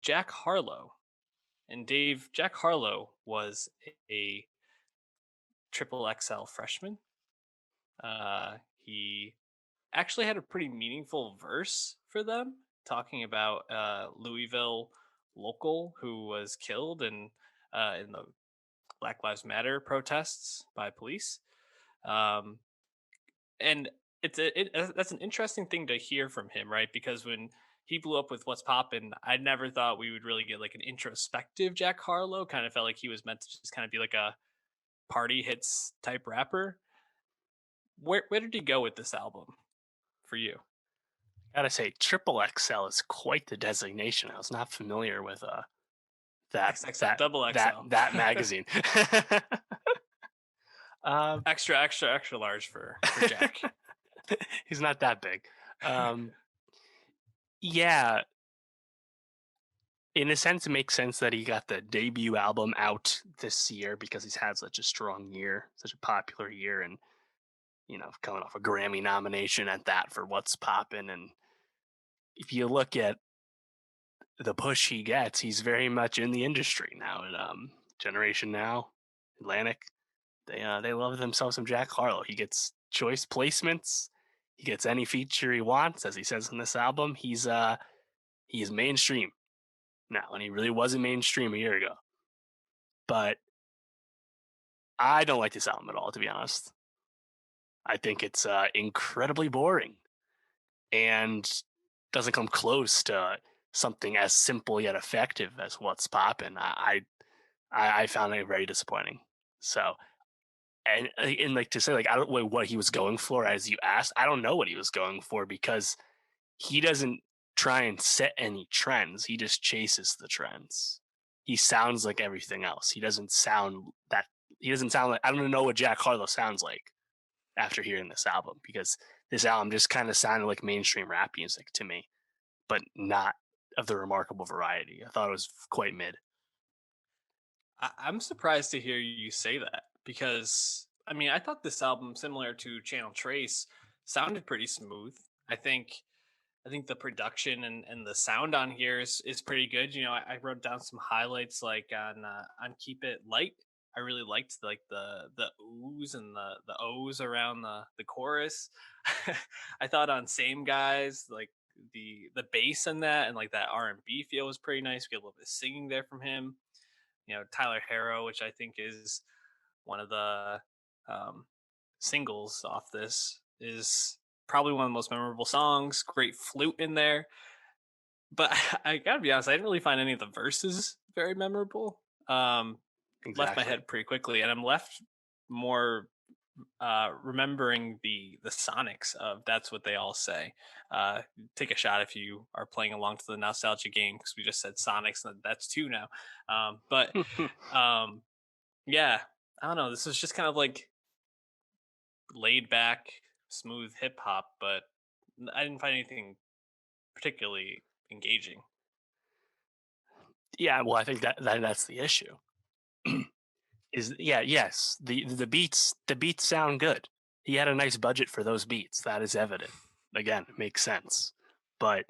Jack Harlow. And Dave, Jack Harlow was a triple XL freshman. He actually had a pretty meaningful verse for them, talking about Louisville local who was killed in the Black Lives Matter protests by police. Um, and that's an interesting thing to hear from him, right? Because when he blew up with "What's Poppin'," I never thought we would really get like an introspective Jack Harlow. Kind of felt like he was meant to just kind of be like a party hits type rapper. Where did he go with this album for you? Gotta say, triple XL is quite the designation. I was not familiar with that XXL, double XL, that magazine. um, extra, extra, extra large for Jack. he's not that big. Um, yeah, in a sense, it makes sense that he got the debut album out this year because he's had such a strong year, such a popular year, and coming off a Grammy nomination at that for "What's Poppin'." And if you look at the push he gets, he's very much in the industry now. And Generation Now, Atlantic, they love themselves some Jack Harlow. He gets choice placements. He gets any feature he wants, as he says in this album. He's mainstream now, and he really wasn't mainstream a year ago. But I don't like this album at all, to be honest. I think it's incredibly boring and doesn't come close to something as simple yet effective as "What's Poppin'." I found it very disappointing. So, and like to say, like, I don't know what he was going for, as you asked. I don't know what he was going for because he doesn't try and set any trends. He just chases the trends. He sounds like everything else. He doesn't sound that. He doesn't sound like. I don't know what Jack Harlow sounds like after hearing this album, because this album just kind of sounded like mainstream rap music to me, but not of the remarkable variety. I thought it was quite mid. I'm surprised to hear you say that because I mean I thought this album, similar to Channel Trace, sounded pretty smooth. I think the production and the sound on here is pretty good. I wrote down some highlights like on Keep It Light. I really liked like the oohs and the O's around the chorus. I thought on Same Guys, like the bass in that and like that R&B feel was pretty nice. We get a little bit of singing there from him. Tyler Harrow, which I think is one of the um, singles off this, is probably one of the most memorable songs. Great flute in there, but I gotta be honest, I didn't really find any of the verses very memorable. Left my Exactly. head pretty quickly, and I'm left more remembering the sonics of "That's What They All Say." Take a shot if you are playing along to the nostalgia game, because we just said sonics, and that's two now. But um, yeah, I don't know. This is just kind of like laid back, smooth hip hop, but I didn't find anything particularly engaging. Yeah, well, I think that's the issue. Is yeah, yes, the beats sound good. He had a nice budget for those beats. That is evident. Again, it makes sense. But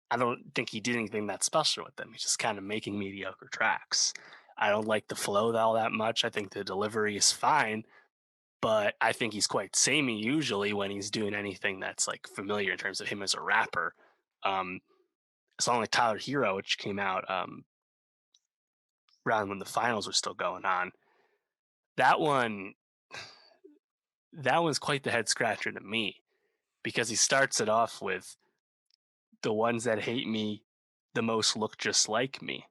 I don't think he did anything that special with them. He's just kind of making mediocre tracks. I don't like the flow all that much. I think the delivery is fine, but I think he's quite samey usually when he's doing anything that's like familiar in terms of him as a rapper. Um, a song like Tyler Hero, which came out around when the finals were still going on, that one that one's quite the head scratcher to me because he starts it off with "the ones that hate me the most look just like me,"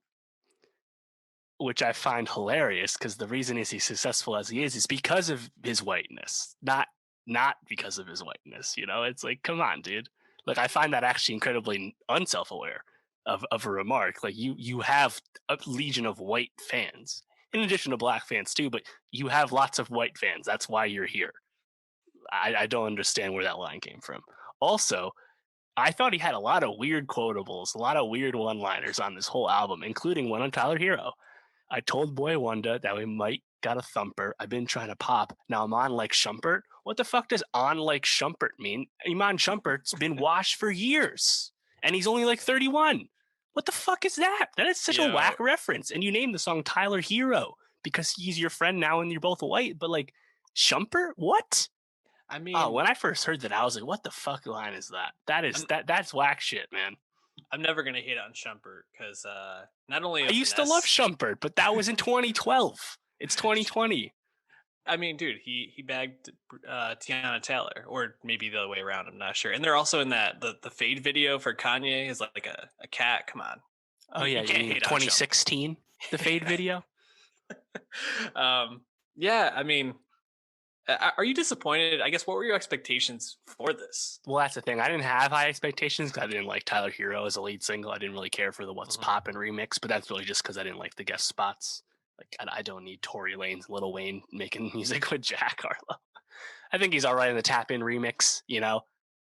which I find hilarious because the reason he's successful as he is because of his whiteness, not because of his whiteness. It's like, come on, dude. Like, I find that actually incredibly unself-aware of a remark. Like, you have a legion of white fans, in addition to black fans too, but you have lots of white fans. That's why you're here. I don't understand where that line came from. Also, I thought he had a lot of weird quotables, a lot of weird one-liners on this whole album, including one on Tyler Hero. "I told Boy Wonder that we might got a thumper. I've been trying to pop. Now I'm on like Shumpert." What the fuck does "on like Shumpert" mean? Iman Shumpert's been washed for years, and he's only like 31. What the fuck is that? That is such a Yo, whack reference. And you named the song Tyler Hero because he's your friend now and you're both white, but like Shumpert? What? I Oh, mean, when I first heard that, I was like, what the fuck line is that? I'm That's whack shit, man. I'm never gonna hate on Shumpert because not only I a used to love finesse. Shumpert, but that was in 2012. It's 2020. I mean, dude, he bagged Tiana Taylor, or maybe the other way around. I'm not sure. And they're also in that the Fade video for Kanye is like a cat. Come on, Oh yeah, you you can't mean hate on Shumpert. 2016? The Fade video? Yeah, I mean, are you disappointed? I guess what were your expectations for this? Well, that's the thing. I didn't have high expectations because I didn't like Tyler Hero as a lead single. I didn't really care for the What's Mhm. Poppin' remix, but that's really just because I didn't like the guest spots. Like, I don't need Tory Lanez, Lil Wayne making music with Jack Harlow. I think he's all right in the Tap In remix.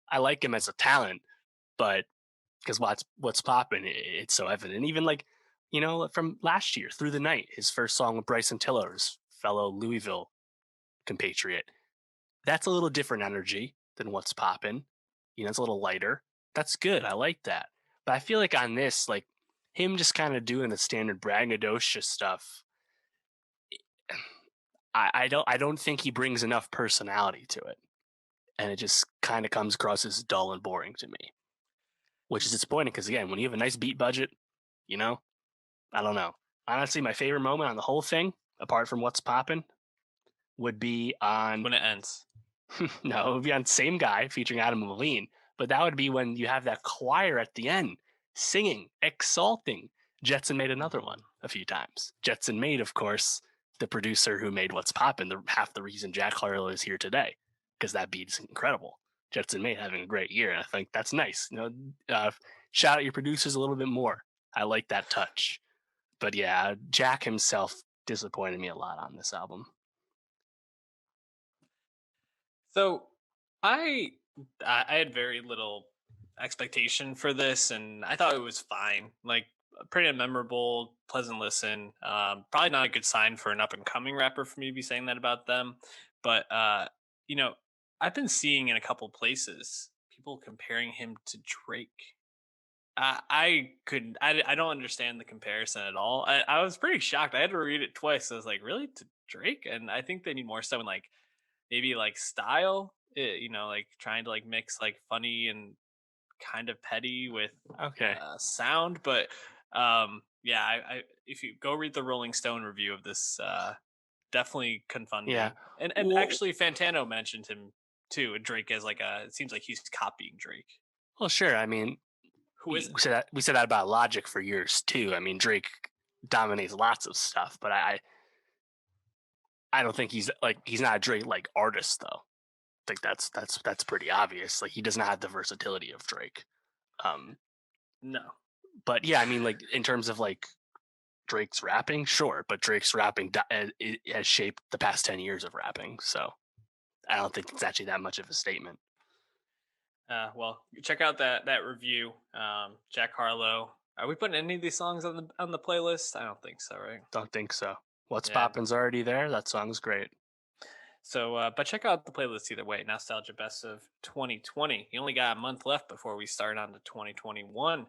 I like him as a talent, but because what's poppin', it's so evident. Even like, from last year, Through the Night, his first song with Bryson Tiller, his fellow Louisville compatriot. That's a little different energy than what's poppin'. It's a little lighter. That's good. I like that. But I feel like on this, like him just kind of doing the standard braggadocious stuff, I don't think he brings enough personality to it. And it just kind of comes across as dull and boring to me, which is disappointing because again, when you have a nice beat budget, you know, I don't know. Honestly, my favorite moment on the whole thing, apart from what's poppin', would be on When it ends. no, it would be on Same Guy featuring Adam Levine, but that would be when you have that choir at the end singing, exalting. Jetson made another one Mhm. a few times. Jetson made, of course, the producer who made What's Poppin', half the reason Jack Harlow is here today, because that beat is incredible. Jetson made having a great year, and I think that's nice. Shout out your producers a little bit more. I like that touch. But yeah, Jack himself disappointed me a lot on this album. So I I had very little expectation for this, and I thought it was fine. Like pretty memorable, pleasant listen. Probably not a good sign for an up and coming rapper for me to be saying that about them. But you know, I've been seeing in a couple places people comparing him to Drake. I don't understand the comparison at all. I was pretty shocked. I had to read it twice. I was like, really, to Drake? And I think they need more so in like maybe like style, like trying to like mix like funny and kind of petty with Okay. sound. But yeah, I if you go read the Rolling Stone review of this, definitely Yeah. confounding. And Well, actually, Fantano mentioned him too. And Drake as like a. It seems like he's copying Drake. well, sure. I mean, Who we is it? said that about Logic for years too. I mean, Drake dominates lots of stuff, but I don't think he's not a Drake like artist though. I think that's pretty obvious. Like he does not have the versatility of Drake. Um, No. but yeah, I mean, like in terms of like Drake's rapping, sure, but Drake's rapping has shaped the past 10 years of rapping, so I don't think it's actually that much of a statement. Well, check out that review. Jack Harlow. Are we putting any of these songs on the playlist? I don't think so, right? Don't think so. What's Yeah. Poppin's already there. That song's great. So, but check out the playlist either way. Nostalgia Best of 2020. You only got a month left before we start on to 2021.